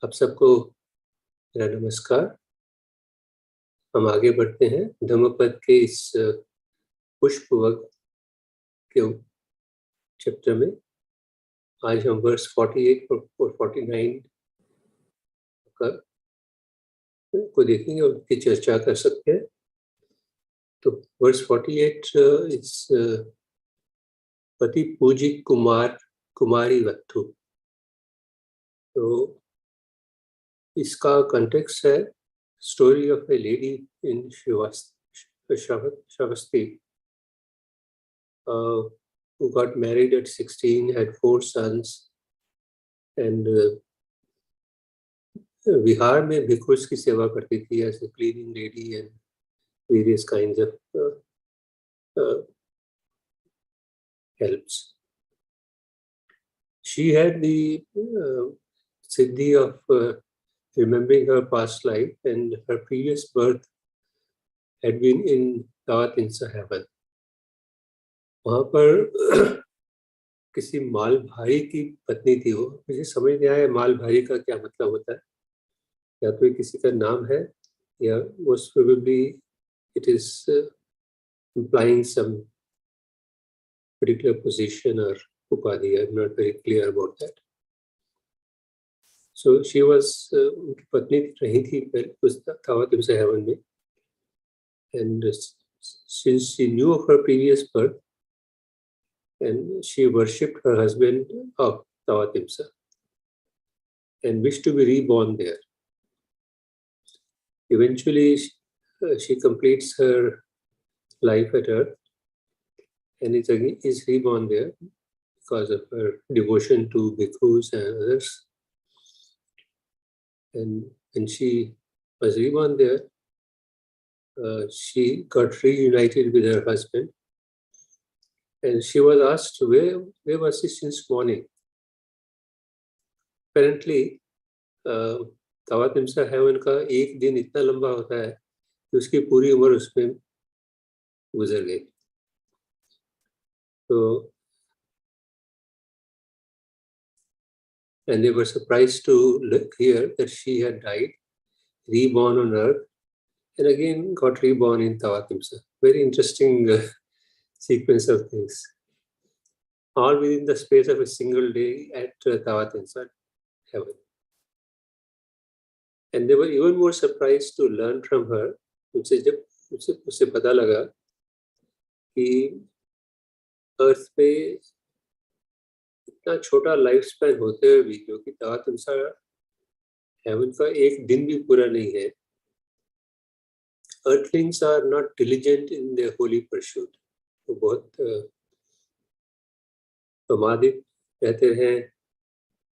आप सबको मेरा नमस्कार। हम आगे बढ़ते हैं धम्मपद के इस पुष्पवग के चैप्टर में। आज हम वर्स 48 और 49 को देखेंगे और उनकी चर्चा कर सकते हैं। तो वर्स 48 इस पति पूजी कुमारी वत्थु। तो इसका कंटेक्स्ट है story of A lady in Shravasti who got married at 16, had 4 sons, and विहार में भिक्षुस की सेवा करती थी as a cleaning lady and various kinds of helps. She had the siddhi of remembering her past life, and her previous birth had been in Tawatinsa heaven. वहाँ पर किसी माल भारी की पत्नी थी वो। मुझे समझ नहीं आया माल भारी का क्या मतलब होता है। या तो किसी का नाम है या most probably it is implying some particular position or upadhi. I'm not very clear about that. So she was उनकी पत्नी रही थी उस तावातिमसा हेवन में, and since she knew of her previous birth and she worshipped her husband of Tawatimsa and wished to be reborn there. Eventually, she completes her life at Earth and is reborn there because of her devotion to bhikkhus and others. And when she was reborn there, she got reunited with her husband, and she was asked where was she since morning. Apparently, Tavatimsa heaven का एक दिन इतना लंबा होता है कि उसकी पूरी उम्र उसमें गुजर गई। तो and they were surprised to hear that she had died, reborn on earth, and again got reborn in Tawatimsa. Very interesting sequence of things, all within the space of a single day at Tawatimsa heaven. And they were even more surprised to learn from her. उससे पता लगा कि अर्थ पे इतना छोटा life span होते हुए भी, क्योंकि तावातिमसा हेवन का एक दिन भी पूरा नहीं है, earthlings are not diligent in their holy pursuit. तो बहुत प्रमादित रहते हैं,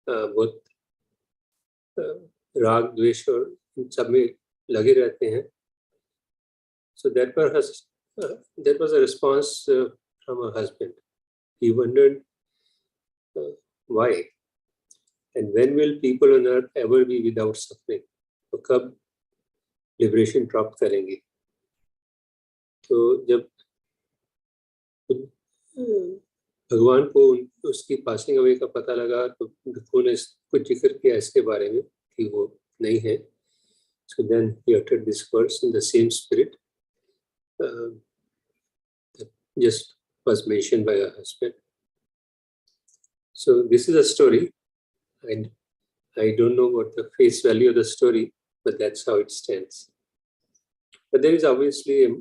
बहुत राग द्वेष और इन सब में लगे रहते हैं. So that was a response from her husband. He wondered why and when will people on earth ever be without suffering? तो कब लिबरेशन प्राप्त करेंगे? तो जब भगवान को उसकी पासिंग अवे का पता लगा तो भिक्षु ने कुछ जिक्र किया इसके बारे में कि वो नहीं है. So then he uttered this verse in the same spirit that just was mentioned by her husband. So this is a story, and I don't know what the face value of the story, but that's how it stands. But there is obviously a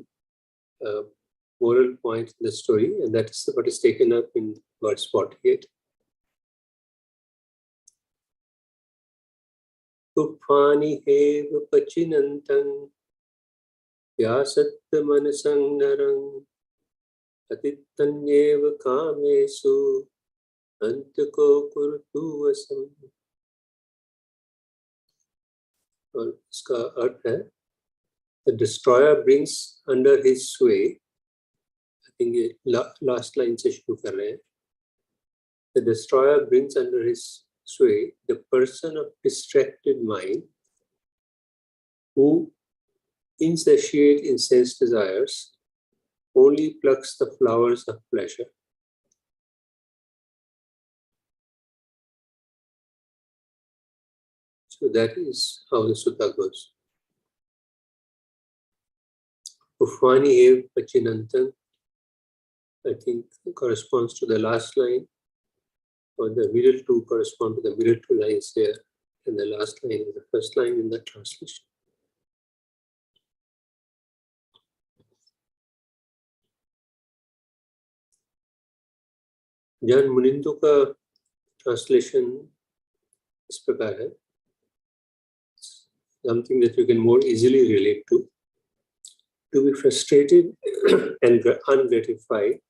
moral point in the story, and that is what is taken up in verse 48. Tufani hev pachinantang vyasat manasang narang atittanyev kamesu antako kurtu vasam. और इसका अर्थ है, the destroyer brings under his sway, I think ये last line से शुरू कर रहे हैं. The destroyer brings under his sway the person of distracted mind who, insatiate in sense desires, only plucks the flowers of pleasure. So that is how the sutta goes. Ufani ev pachinantam, I think, corresponds to the last line, or the middle two correspond to the middle two lines here, and the last line is the first line in the translation. ज्ञान मुनिंदो का translation इस प्रकार है, something that you can more easily relate to be frustrated and ungratified,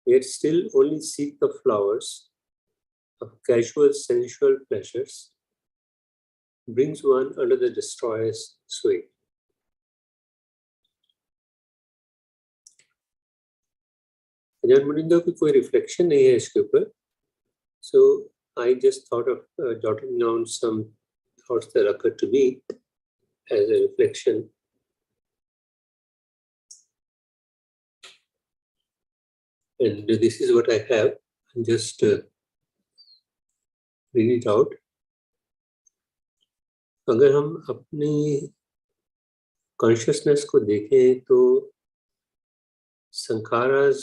yet still only seek the flowers of casual sensual pleasures, brings one under the destroyer's sway. Ajahn Munindo की कोई reflection नहीं है इसके ऊपर, so I just thought of jotting down some thoughts that occurred to me as a reflection. And this is what I have. Just read it out. अगर हम अपनी consciousness को देखें तो sankharas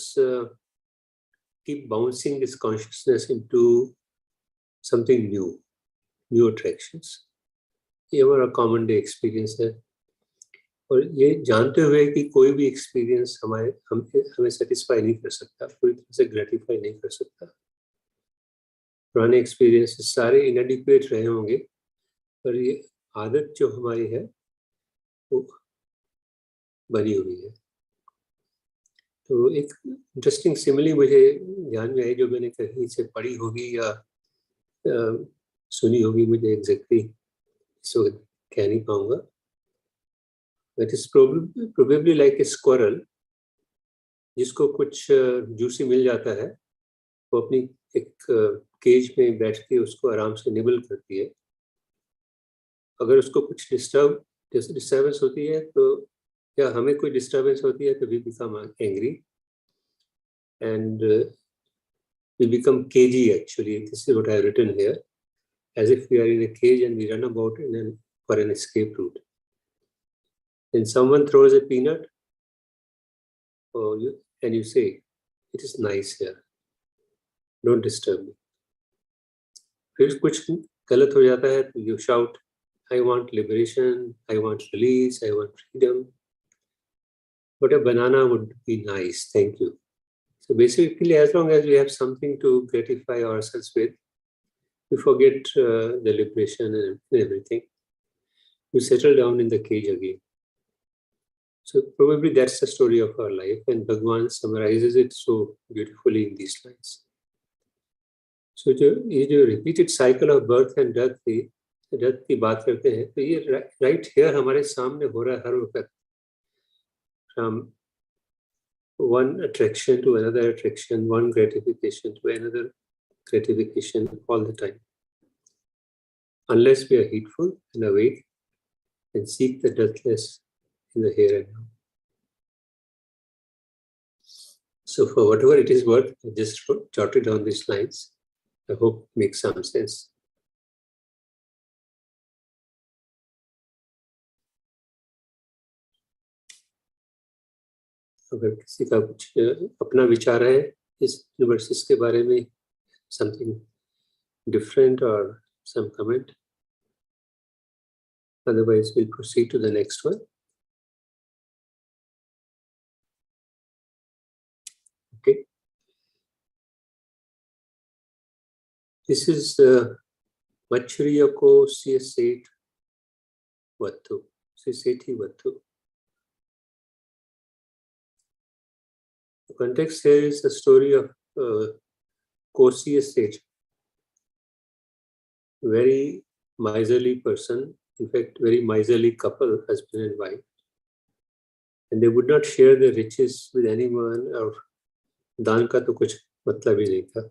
keep bouncing this consciousness into something new attractions. ये हमारा common day experience है, और ये जानते हुए कि कोई भी experience हमें satisfy नहीं कर सकता, पूरी तरह से gratify नहीं कर सकता. पुराने experiences सारे inadequate रहे होंगे, पर ये आदत जो हमारी है वो बनी हुई है. तो एक इंटरेस्टिंग सिमिली मुझे ध्यान में आई, जो मैंने कहीं से पढ़ी होगी या सुनी होगी, मुझे एग्जैक्टली इस वक्त कह नहीं पाऊंगा. That is probably like a squirrel, जिसको कुछ जूसी मिल जाता है, वो अपनी एक केज में बैठ के उसको आराम से निबल करती है. अगर उसको कुछ डिस्टर्बेंस होती है, तो या हमें कोई डिस्टर्बेंस होती है, तो we become angry and we become cagey. Actually, this is what I have written here, as if we are in a cage and we run about for an escape route. Then someone throws a peanut, and you say, "It is nice here. Don't disturb me." फिर कुछ गलत हो जाता है, तो you shout, "I want liberation. I want release. I want freedom. But a banana would be nice, thank you." So basically, as long as we have something to gratify ourselves with, we forget the liberation and everything. We settle down in the cage again. So probably that's the story of our life, and Bhagwan summarizes it so beautifully in these lines. So ये जो repeated cycle of birth and death की बात करते हैं, तो ये right here हमारे सामने हो रहा है हर वक्त. From one attraction to another attraction, one gratification to another gratification, all the time. Unless we are heedful and awake and seek the deathless in the here and now. So for whatever it is worth, I just jotted down these lines. I hope it makes some sense. अगर किसी का कुछ अपना विचार है इस universes के बारे में, something different or some comment, otherwise we'll proceed to the next one. Okay. This is Machriyako Sesate Vattu. Sesati Vattu. The context here is the story of Kosi sage, very miserly person, in fact, very miserly couple, husband and wife, and they would not share their riches with anyone, और दान का तो कुछ मतलब ही नहीं था.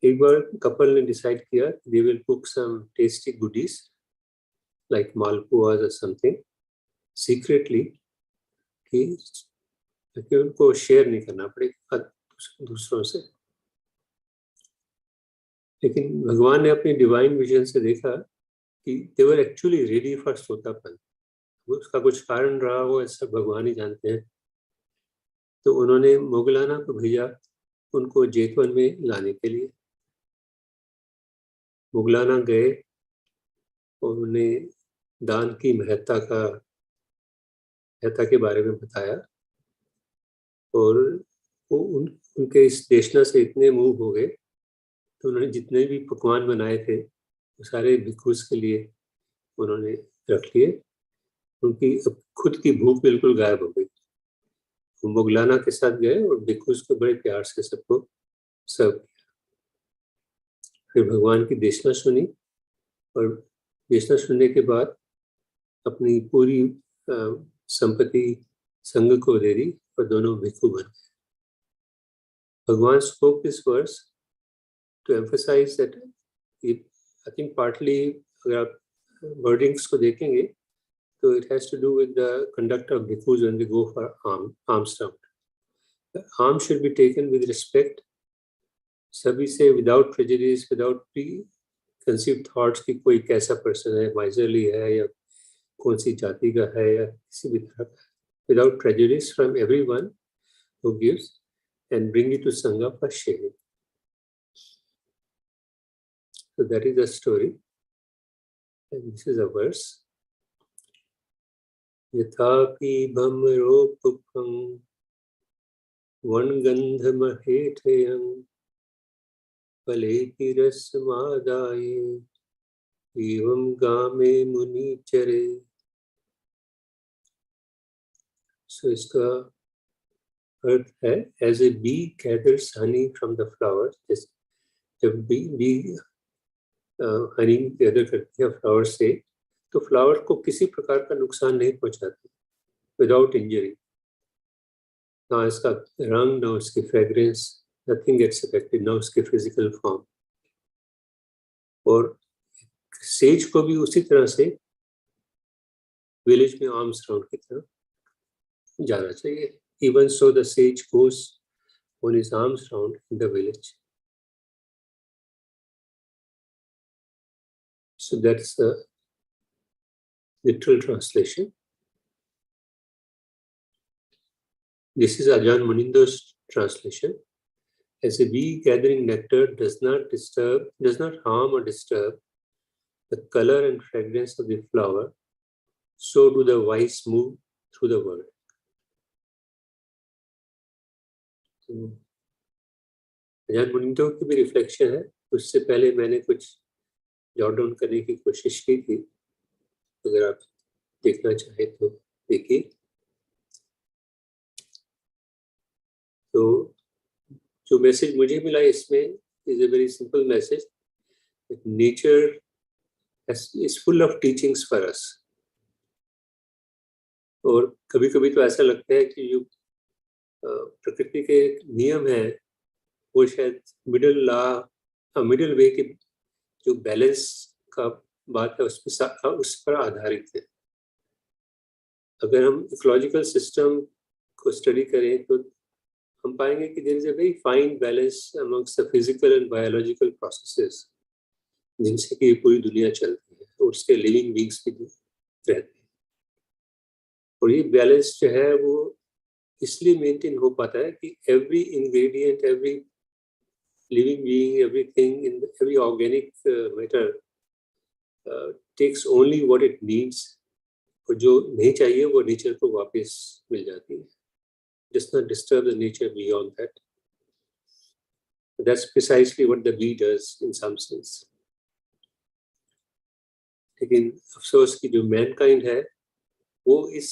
एक बार couple ने decide किया they will cook some tasty goodies like malpuas or something secretly, कि उनको शेयर नहीं करना पड़ेगा दूसरों से. लेकिन भगवान ने अपनी डिवाइन विजन से देखा कि दे वर एक्चुअली रेडी फॉर सोतापन। उसका कुछ कारण रहा हो, ऐसा भगवान ही जानते हैं। तो उन्होंने मोगलाना को भेजा उनको जेतवन में लाने के लिए। मोगलाना गए और उन्हें दान की महत्ता के बारे में बताया, और वो उनके इस देशना से इतने मूव हो गए तो उन्होंने जितने भी पकवान बनाए थे वो सारे भिक्षुस के लिए उन्होंने रख लिए। उनकी अब खुद की भूख बिल्कुल गायब हो गई। वो मोगलाना के साथ गए और भिक्षुस को बड़े प्यार से सबको सर्व किया। फिर भगवान की देशना सुनी, और देशना सुनने के बाद अपनी पूरी संपत्ति संघ को दे दी और दोनों भिक्षु बन गए। भगवान spoke this verse to emphasize that I think partly अगर आप wordings को देखेंगे तो it has to do with the conduct of bhikkhus when they go for alms round. The alms should be taken with respect, सभी से without prejudice, without preconceived thoughts कि कोई कैसा person है, miserly है या कौन सी जाति का है या किसी भी तरह का, without prejudice from everyone who gives, and bring it to Sangha for sharing. So that is the story, and this is a verse. यथापि भ्रमरोपम वनगंधमहेठयं फलेति रसमादाय एवं गामे मुनिचरे। So इसका अर्थ है, as a bee gathers honey from the flowers, जब bee Honey gather करती है flower से, तो flower को किसी प्रकार का नुकसान नहीं पहुंचाती, विदाउट इंजरी। ना इसका रंग, ना उसकी फ्रेग्रेंस, नथिंग गेट्स अफेक्टेड, ना उसके फिजिकल फॉर्म। और सेज को भी उसी तरह से विलेज में आर्म्स राउंड की तरह जाना चाहिए। Even so the sage goes on his arms round in the village. So that's the literal translation. This is Ajahn Munindo's translation. As a bee gathering nectar does not harm or disturb the color and fragrance of the flower, so do the wise move through the world. Ajahn Munindo की भी reflection है। उससे पहले मैंने कुछ jot down करने की कोशिश की थी, अगर आप देखना चाहें तो देखिए। तो जो मैसेज मुझे मिला इसमें is a very simple message, nature is full of teachings for us. और कभी कभी तो ऐसा लगता है कि जो प्रकृति के नियम है वो शायद मिडिल वे के जो बैलेंस का बात है उस पर आधारित है। अगर हम इकोलॉजिकल सिस्टम को स्टडी करें तो हम पाएंगे कि there is a very fine balance amongst the physical and biological processes जिनसे कि पूरी दुनिया चलती है, और उसके लिविंग बींग्स भी रहते हैं। और ये बैलेंस जो है वो इसलिए मेंटेन हो पाता है कि every ingredient, every living being, everything in every organic matter takes only what it needs, और जो नहीं चाहिए वो नेचर को वापस मिल जाती है। Just not disturb the nature beyond that. That's precisely what the bee does in some sense. लेकिन अफसोस की जो मैनकाइंड है वो इस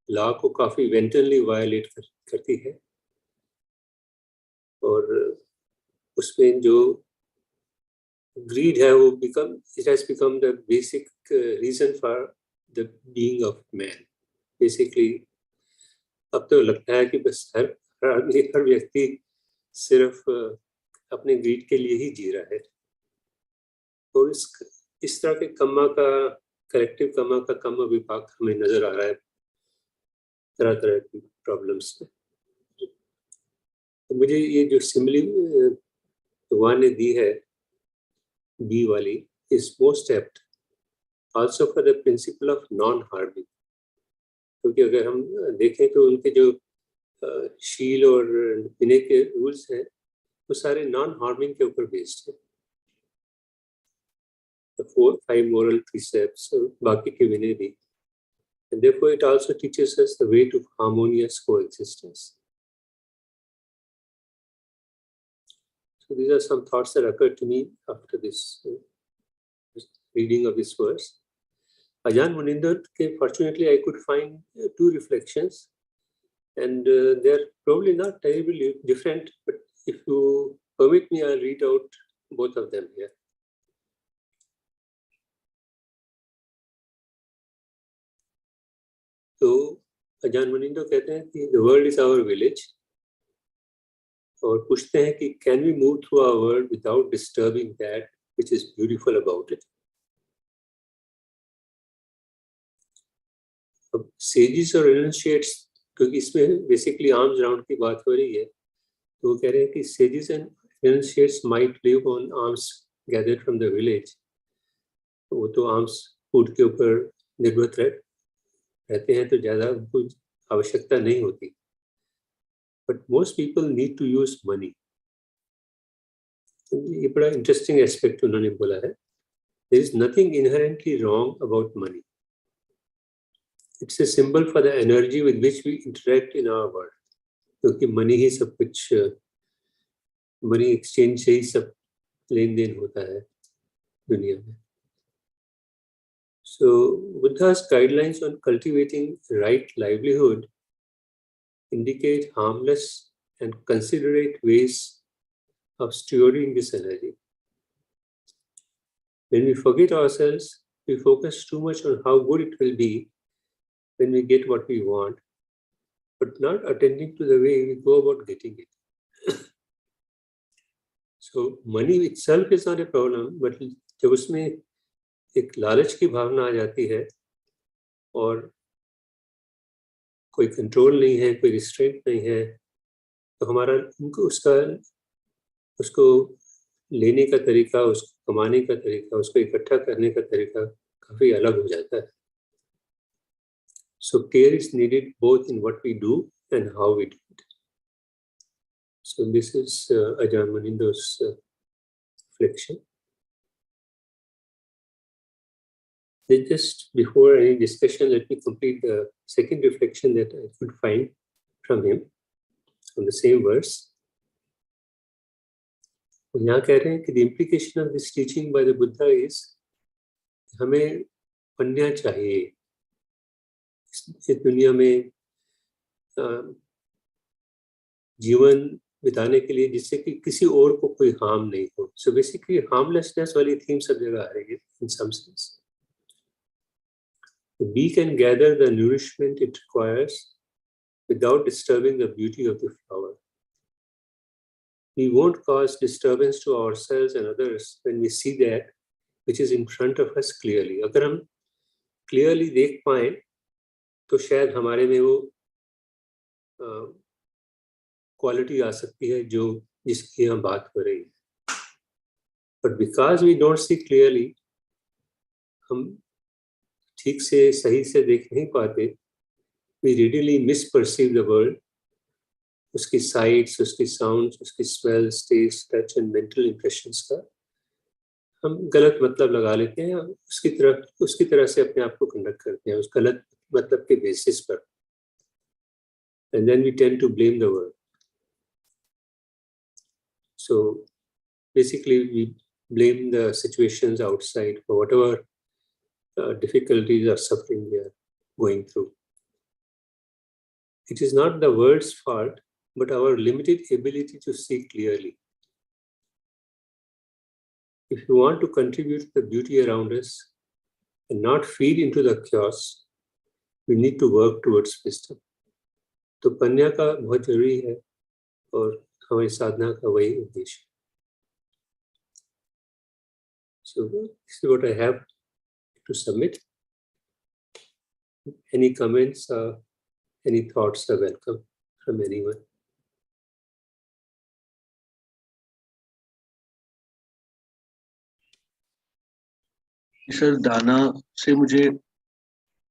लॉ को काफी वेंटनली वायलेट करती है, और उसमें जो ग्रीड है वो it has become the basic reason for the being of man. Basically अब तो लगता है कि बस हर व्यक्ति सिर्फ अपने ग्रीड के लिए ही जी रहा है, और इस तरह के कलेक्टिव कम्मा का कम्मा विपाक हमें नजर आ रहा है तरह तरह की प्रॉब्लम्स में। तो मुझे ये जो सिमिली भगवान ने दी है B wali, is most apt also for the principle of non-harming. क्योंकि अगर हम देखें तो उनके जो शील और विनय के रूल्स हैं वो सारे non-harming के ऊपर बेस्ड है. The 4-5 moral precepts, बाकी के विनय भी. And therefore it also teaches us the way to harmonious coexistence. So these are some thoughts that occurred to me after this reading of this verse. Ajahn Munindar, fortunately I could find 2 reflections, and they're probably not terribly different, but if you permit me, I'll read out both of them here. तो अजान मुनिंदो कहते हैं कि the world is our village, और पूछते हैं कि can we move through our world without disturbing that which is beautiful about it. अब sages और renunciates, क्योंकि इसमें basically arms round की बात हो रही है, तो वो कह रहे हैं कि sages and renunciates might live on alms gathered from the village. वो तो alms food के ऊपर निर्भर रहते हैं, तो ज़्यादा उनको आवश्यकता नहीं होती. But most people need to use money. ये बड़ा इंटरेस्टिंग एस्पेक्ट उन्होंने बोला है. There is nothing inherently wrong about money. It's a symbol for the energy with which we interact in our world. क्योंकि मनी ही सब कुछ, मनी एक्सचेंज से ही सब लेन देन होता है दुनिया में. So Buddha's guidelines on cultivating right livelihood indicate harmless and considerate ways of stewarding this energy. When we forget ourselves, we focus too much on how good it will be when we get what we want, but not attending to the way we go about getting it. So money itself is not a problem, but जब उसमें एक लालच की भावना आ जाती है और कोई control नहीं है, कोई रिस्ट्रेंट नहीं है, तो हमारा उसको लेने का तरीका, उसको कमाने का तरीका, उसको इकट्ठा करने का तरीका काफी अलग हो जाता है. So care is needed both in what we do and how we do it. So this is Ajahn Munindo's reflection. Then just before any discussion, let me complete the second reflection that I could find from him on the same verse. यहाँ कह रहे हैं कि the implication of this teaching by the Buddha is हमें पन्या चाहिए इस दुनिया में जीवन बिताने के लिए, जिससे कि किसी और को कोई हार्म नहीं हो. So basically harmlessness वाली थीम सब जगह आ रही है in some sense. The bee can gather the nourishment it requires without disturbing the beauty of the flower. We won't cause disturbance to ourselves and others when we see that which is in front of us clearly. अगर हम clearly देख पाएं तो शायद हमारे में वो quality आ सकती है जो जिसकी हम बात हो रही है. But because we don't see clearly, हम ठीक से सही से देख नहीं पाते, we readily misperceive the world. उसकी साइट्स, उसकी साउंड्स, उसकी smells, taste, touch and mental impressions का हम गलत मतलब लगा लेते हैं, उसकी तरह से अपने आप को कंडक्ट करते हैं उस गलत मतलब के बेसिस पर. And then we tend to blame the world. So basically we blame the situations outside for whatever difficulties or suffering we are going through. It is not the world's fault, but our limited ability to see clearly. If you want to contribute to the beauty around us and not feed into the chaos, we need to work towards wisdom. तो पन्या का बहुत जरूरी है और हमारी साधना का वही उद्देश्य. So this is what I have to submit. Any comments, any thoughts are welcome from anyone. Sir दाना से मुझे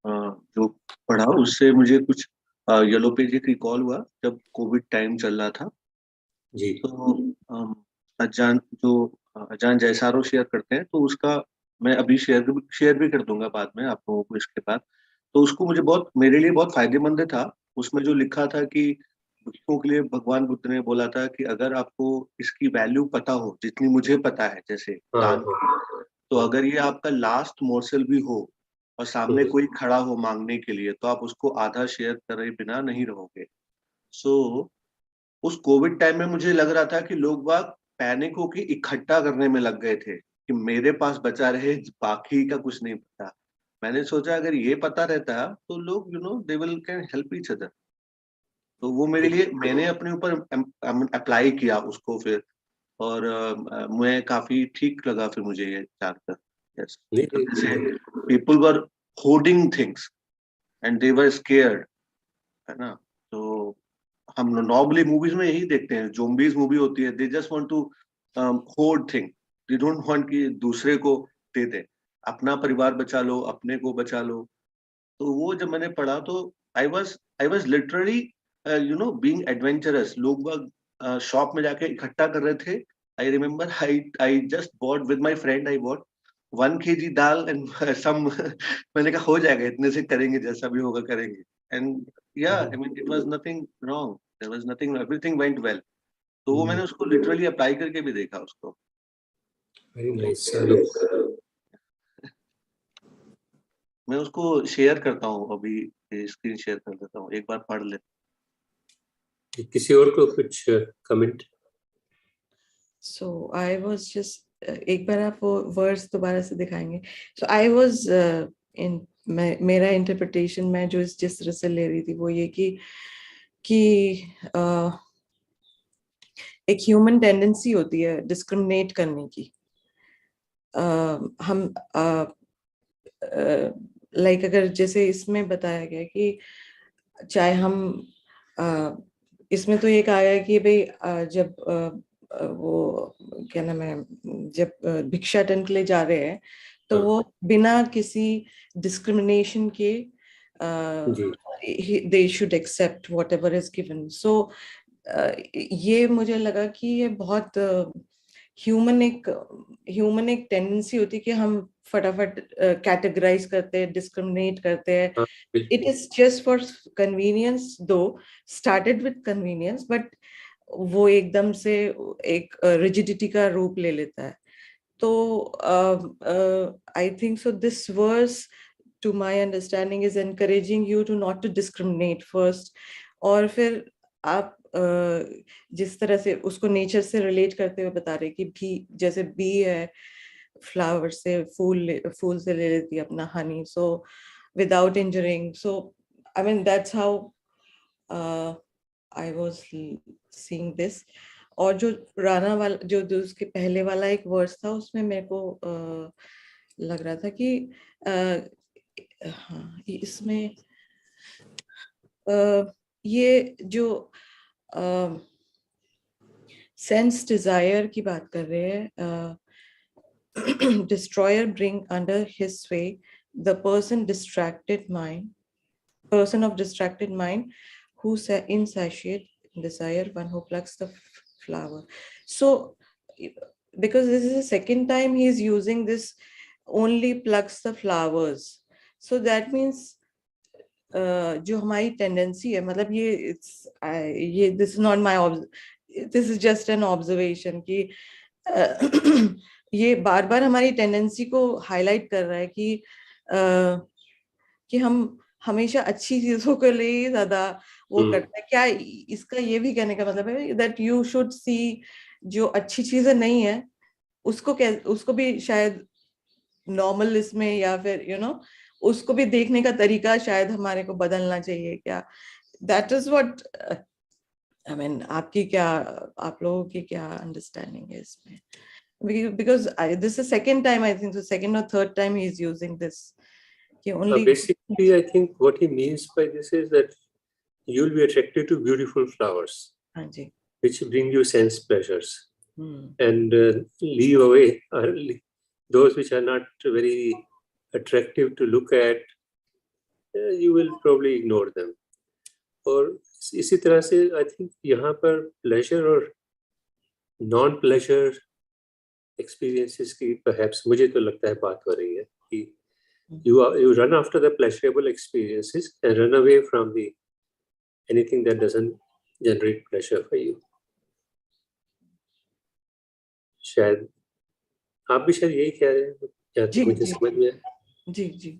जो पढ़ा उससे मुझे कुछ येलो पेज एक रिकॉल हुआ जब कोविड टाइम चल रहा था। जी। तो अम, अजान जयसारो शेयर करते हैं तो उसका मैं अभी शेयर भी कर दूंगा बाद में आप लोगों को इसके बाद। तो उसको मुझे बहुत मेरे लिए बहुत फायदेमंद था। उसमें जो लिखा था कि बुद्धिकों के लिए भगवान बुद्ध ने बोला था कि अगर आपको इसकी वैल्यू पता हो जितनी मुझे पता है जैसे हाँ दान हाँ की, तो हाँ। अगर ये आपका लास्ट मोर्सल भी हो और सामने हम्म, कोई खड़ा हो मांगने के लिए तो आप उसको आधा शेयर करे बिना नहीं रहोगे। सो उस कोविड टाइम में मुझे लग रहा था कि लोग बाग पैनिक होके इकट्ठा करने में लग गए थे कि मेरे पास बचा रहे, बाकी का कुछ नहीं पता। मैंने सोचा अगर ये पता रहता तो लोग they will can help each other. तो वो मेरे लिए मैंने अपने ऊपर अप्लाई किया उसको फिर। और मैं काफी ठीक लगा फिर मुझे ये जानकर। यस। नहीं तो नहीं, जैसे people were hoarding things and they were scared, है ना। तो हम नॉर्मली मूवीज में यही देखते हैं, जोम्बीज मूवी होती है, they just want to hoard thing, they don't want कि दूसरे को दे दे, अपना परिवार बचा लो, अपने को बचा लो। तो वो जब मैंने पढ़ा तो I was literally being adventurous. लोग बाग शॉप में जाके इकट्ठा कर रहे थे। I remember I just bought with my friend, I bought 1 kg dal and some मैंने कहा हो जाएगा, इतने से करेंगे, जैसा भी होगा करेंगे। एंड या I mean it was nothing wrong, there was nothing, everything went well. तो वो मैंने उसको लिटरली अप्लाई करके भी देखा उसको। वेरी तो नाइस। चलो, मैं उसको शेयर करता हूँ अभी, स्क्रीन शेयर कर देता हूँ, एक बार पढ़ ले। किसी और को कुछ comment? So I was just एक बार आप वो वर्ड्स दोबारा से दिखाएंगे? So I was in मेरा इंटरप्रिटेशन मैं जो जिस तरह से ले रही थी वो ये कि एक ह्यूमन टेंडेंसी होती है डिस्क्रिमिनेट करने की। हम लाइक अगर जैसे इसमें बताया गया कि चाहे हम इसमें तो एक आया कि भाई जब वो क्या नाम है, जब भिक्षाटन के लिए जा रहे हैं तो वो बिना किसी डिस्क्रिमिनेशन के जी। They should accept whatever is given. So ये मुझे लगा कि ये बहुत ह्यूमन एक टेंडेंसी होती है कि हम फटाफट कैटेगराइज करते हैं, डिस्क्रिमिनेट करते हैं। हाँ इट बिल्कुल। इज जस्ट फॉर कन्वीनियंस, दो स्टार्टेड विद कन्वीनियंस, बट वो एकदम से एक रिजिडिटी का रूप ले लेता है। तो I think so this worse to my understanding is encouraging you to not to discriminate first। और फिर आप जिस तरह से उसको नेचर से रिलेट करते हुए बता रहे कि भी जैसे बी है, फ्लावर से फूल से ले लेती है अपना Honey, so without injuring. So I mean that's how I was seeing this. और जो राणा वाला जो उसके पहले वाला एक वर्स था उसमें मेरे को लग रहा था कि हाँ इसमें ये जो सेंस डिजायर की बात कर रहे हैं, destroyer bring under his sway the person of distracted mind who insatiate desire, one who plucks the flower. So because this is the second time he is using this only plucks the flowers, so that means जो हमारी tendency है, मतलब ये this is not my, this is just an observation कि ये बार बार हमारी tendency को highlight कर रहा है कि हम हमेशा अच्छी चीजों के लिए ज्यादा वो करते हैं। क्या इसका ये भी कहने का मतलब है दैट यू शुड सी जो अच्छी चीजें नहीं है उसको भी शायद नॉर्मल इसमें, या फिर उसको भी देखने का तरीका शायद हमारे को बदलना चाहिए क्या? That is what I mean. आप लोगों की क्या अंडरस्टैंडिंग है इसमें? Because this is second time, I think, so second or third time he is using this. Basically, I think what he means by this is that you will be attracted to beautiful flowers, which bring you sense pleasures, and leave away those which are not very attractive to look at, you will probably ignore them. और इसी तरह से I think यहाँ पर pleasure और non pleasure experiences की perhaps मुझे तो लगता है बात हो रही है कि you run after the pleasurable experiences and run away from the anything that doesn't generate pleasure for you. शायद आप भी शायद यही कह रहे हैं, या जी, मुझे जी। समझ में आया। जी जी जी।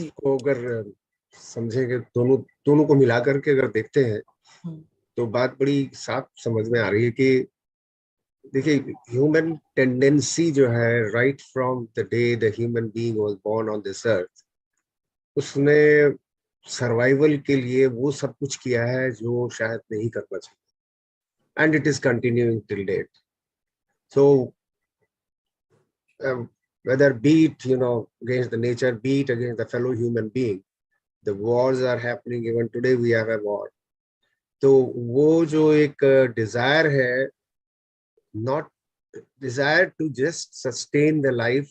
इसको अगर समझेंगे, दोनों को मिला करके अगर देखते हैं हम्म, तो बात बड़ी साफ समझ में आ रही है कि देखिए, ह्यूमन टेंडेंसी जो है right from the day the human being was born on this earth, उसने सर्वाइवल के लिए वो सब कुछ किया है जो शायद नहीं करना चाहिए, and it is continuing till date. So whether be it against the nature, be it against the fellow human being, the wars are happening. Even today we have a war. तो वो जो एक डिजायर है, not desire to just sustain the life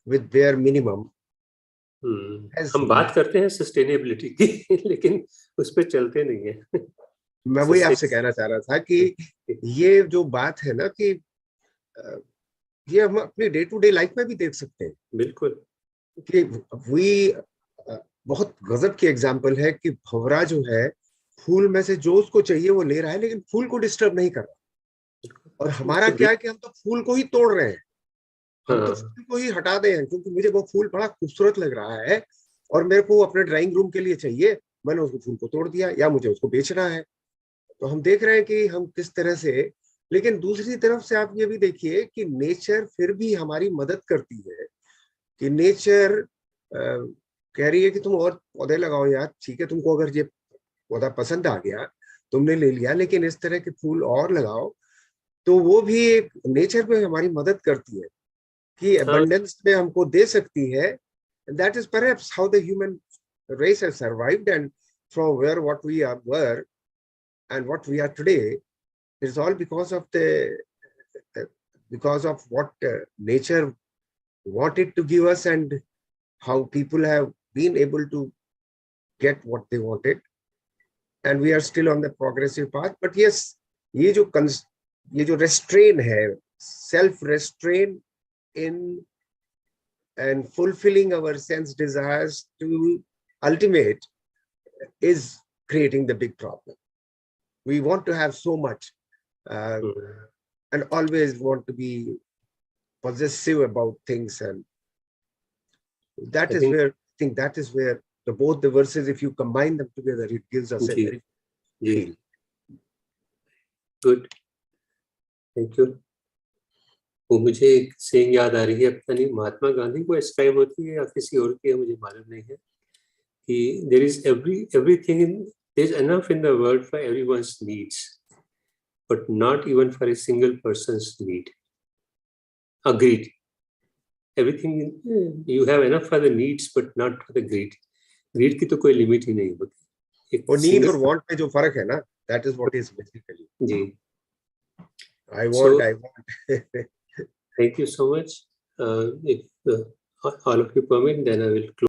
with bare minimum. हम बात करते हैं sustainability की लेकिन उस पर चलते नहीं है. मैं वही आपसे कहना चाह रहा था कि ये जो बात है ना कि ये हम अपने डे टू डे लाइफ में भी देख सकते हैं. बिल्कुल. कि बहुत गजब की एग्जांपल है कि भंवरा जो है फूल में से जो उसको चाहिए वो ले रहा है, लेकिन फूल को डिस्टर्ब नहीं कर रहा. और हमारा क्या है कि हम तो फूल को ही तोड़ रहे हैं, हम तो फूल को ही हटा दे हैं, क्योंकि मुझे वो फूल बड़ा खूबसूरत लग रहा है और मेरे को अपने ड्राइंग रूम के लिए चाहिए, मैंने उसको फूल को तोड़ दिया या मुझे उसको बेचना है. तो हम देख रहे हैं कि हम किस तरह से. लेकिन दूसरी तरफ से आप ये भी देखिए कि नेचर फिर भी हमारी मदद करती है. कि नेचर कह रही है कि तुम और पौधे लगाओ यार, ठीक है, तुमको अगर ये पौधा पसंद आ गया तुमने ले लिया, लेकिन इस तरह के फूल और लगाओ. तो वो भी एक नेचर में हमारी मदद करती है कि अबंडेंस में हमको दे सकती है. That is perhaps how the human race has survived, and from where what we were and what we are today is all because of what nature wanted to give us, and how people have been able to get what they wanted, and we are still on the progressive path. But yes, ये जो restraint है, self restraint in and fulfilling our sense desires to ultimate is creating the big problem. We want to have so much and always want to be possessive about things, and that is where I think that is where both the verses, if you combine them together, it gives us a very feel. Good. Thank you. वो मुझे एक saying याद आ रही है, पता नहीं महात्मा गांधी को ascribe होती है या किसी और की है, मुझे मालूम नहीं है, कि there is there is enough in the world for everyone's needs, but not even for a single person's need. Agreed. Everything you have enough for the needs, but not for the greed. Greed की तो कोई limit ही नहीं होती. और need और want में जो फर्क है ना, that is what is basically. Ji. I want. Thank you so much. If all of you permit, then I will close.